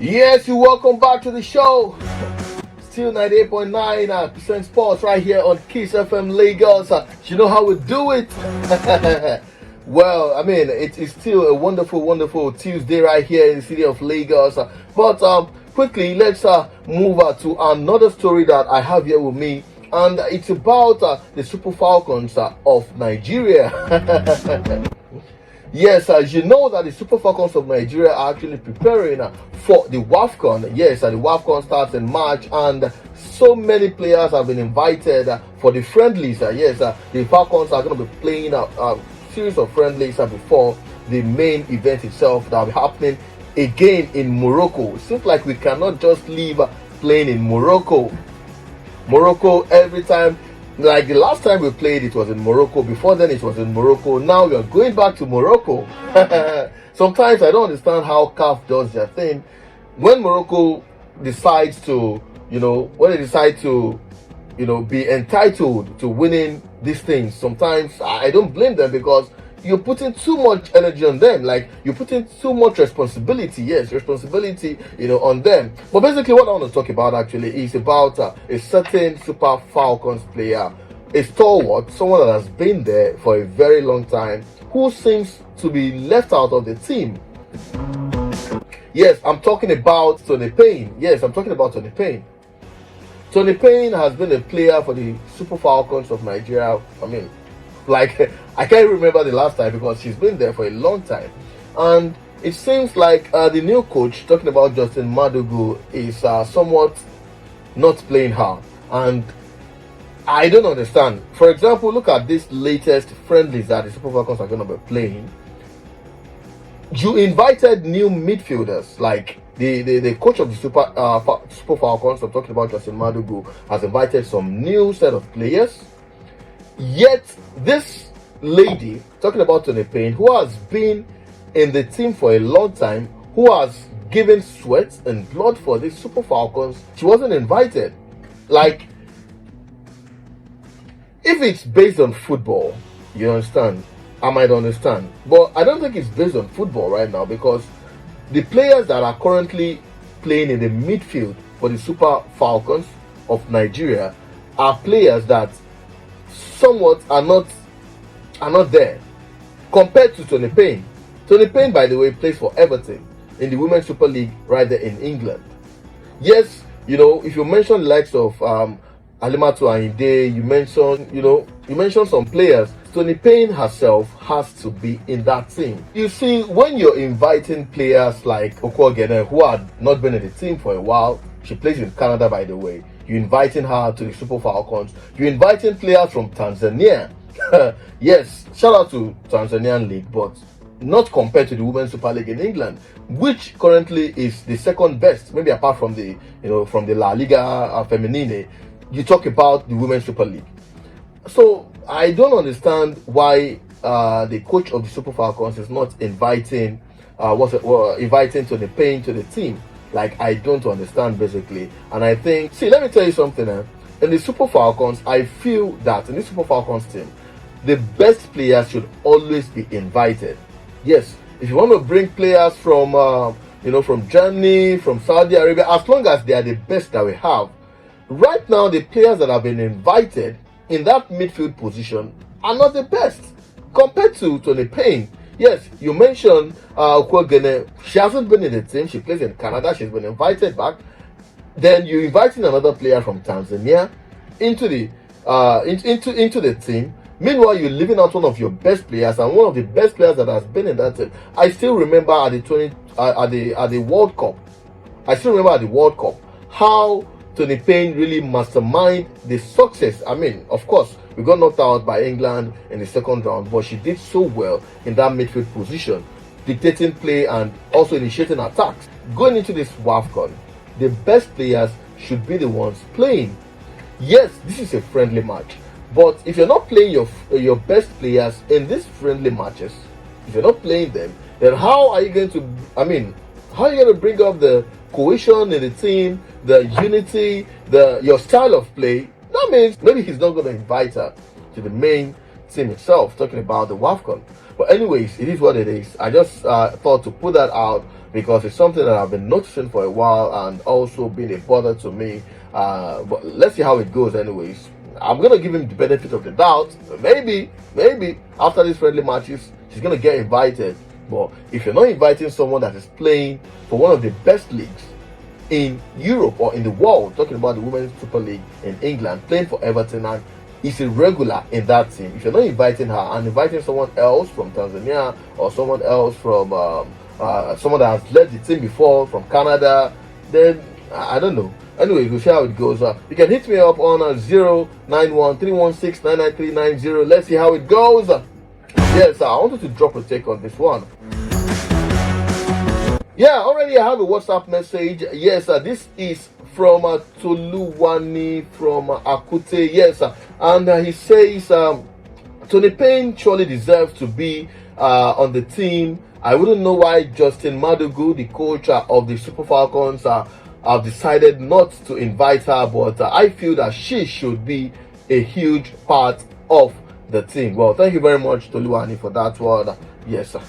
Yes, you welcome back to the show. Still 98.9% sports right here on Kiss FM Lagos. You know how we do it. Well, I mean, it is still a wonderful Tuesday right here in the city of Lagos. But quickly, let's move to another story that I have here with me. And it's about the Super Falcons of Nigeria. Yes, as you know that the Super Falcons of Nigeria are actually preparing for the WAFCON. Yes, the WAFCON starts in March, and so many players have been invited for the friendlies. Yes, the Falcons are going to be playing a series of friendlies before the main event itself that will be happening again in Morocco. It seems like we cannot just leave playing in Morocco. Morocco every time. Like the last time we played, it was in Morocco. Before then, it was in Morocco. Now we are going back to Morocco. Sometimes I don't understand how CAF does their thing. When Morocco decides to, when they decide to, be entitled to winning these things, sometimes I don't blame them because you're putting too much energy on them. Like you're putting too much responsibility. Yes, responsibility, on them. But basically, what I want to talk about actually is about a certain Super Falcons player, a stalwart, someone that has been there for a very long time, who seems to be left out of the team. Yes, I'm talking about Toni Payne. Yes, I'm talking about Toni Payne. Toni Payne has been a player for the Super Falcons of Nigeria. I mean, like I can't remember the last time because she's been there for a long time, and it seems like the new coach, talking about Justin Madugu, is somewhat not playing her, and I don't understand. For example, look at this latest friendlies that the Super Falcons are going to be playing. You invited new midfielders, like the coach of the Super Falcons, I'm talking about Justin Madugu, has invited some new set of players. Yet this lady, talking about Toni Payne, who has been in the team for a long time, who has given sweat and blood for the Super Falcons, she wasn't invited. Like, if it's based on football, you understand, I might understand. But I don't think it's based on football right now, because the players that are currently playing in the midfield for the Super Falcons of Nigeria are players that somewhat are not there compared to Toni Payne. Toni Payne, by the way, plays for Everton in the Women's Super League right there in England. Yes, if you mention the likes of Alimatu Ayinde, you mention some players. Toni Payne herself has to be in that team. You see, when you're inviting players like Okwogene, who had not been in the team for a while, she plays in Canada, by the way. You're inviting her to the Super Falcons. You're inviting players from Tanzania. Yes, shout out to Tanzanian League, but not compared to the Women's Super League in England, which currently is the second best, maybe apart from the La Liga Feminine. You talk about the Women's Super League. So I don't understand why the coach of the Super Falcons is not inviting Toni Payne to the team. Like, I don't understand, basically. And I think, let me tell you something. In the Super Falcons, I feel that in the Super Falcons team, the best players should always be invited. Yes, if you want to bring players from, from Germany, from Saudi Arabia, as long as they are the best that we have. Right now, the players that have been invited in that midfield position are not the best compared to Toni Payne. Yes, you mentioned Okwogene. She hasn't been in the team. She plays in Canada. She's been invited back. Then you're inviting another player from Tanzania into the team. Meanwhile, you're leaving out one of your best players and one of the best players that has been in that team. I still remember at the World Cup. I still remember at the World Cup how Toni Payne really masterminded the success. I mean, of course, we got knocked out by England in the second round, but she did so well in that midfield position, dictating play and also initiating attacks. Going into this WAFCON, the best players should be the ones playing. Yes, this is a friendly match, but if you're not playing your best players in these friendly matches, if you're not playing them, then how are you going to bring up the cohesion in the team, the unity, your style of play? That means maybe he's not going to invite her to the main team itself, talking about the WAFCON. But anyways, it is what it is. I just thought to put that out because it's something that I've been noticing for a while and also been a bother to me. But let's see how it goes anyways. I'm going to give him the benefit of the doubt. Maybe after these friendly matches, he's going to get invited. But if you're not inviting someone that is playing for one of the best leagues in Europe or in the world, talking about the Women's Super League in England, playing for Everton, and is a regular in that team, if you're not inviting her and inviting someone else from Tanzania or someone else from someone that has led the team before from Canada, then I don't know. Anyway, we'll see how it goes. You can hit me up on 091-316-99390. Let's see how it goes. Yes, I wanted to drop a take on this one. Yeah, already I have a WhatsApp message. Yes, this is from Toluwani from Akute. Yes, and he says Toni Payne surely deserves to be on the team. I wouldn't know why Justin Madugu, the coach of the Super Falcons, have decided not to invite her, but I feel that she should be a huge part of the team. Well, thank you very much, Toluwani, for that one. Yes, sir.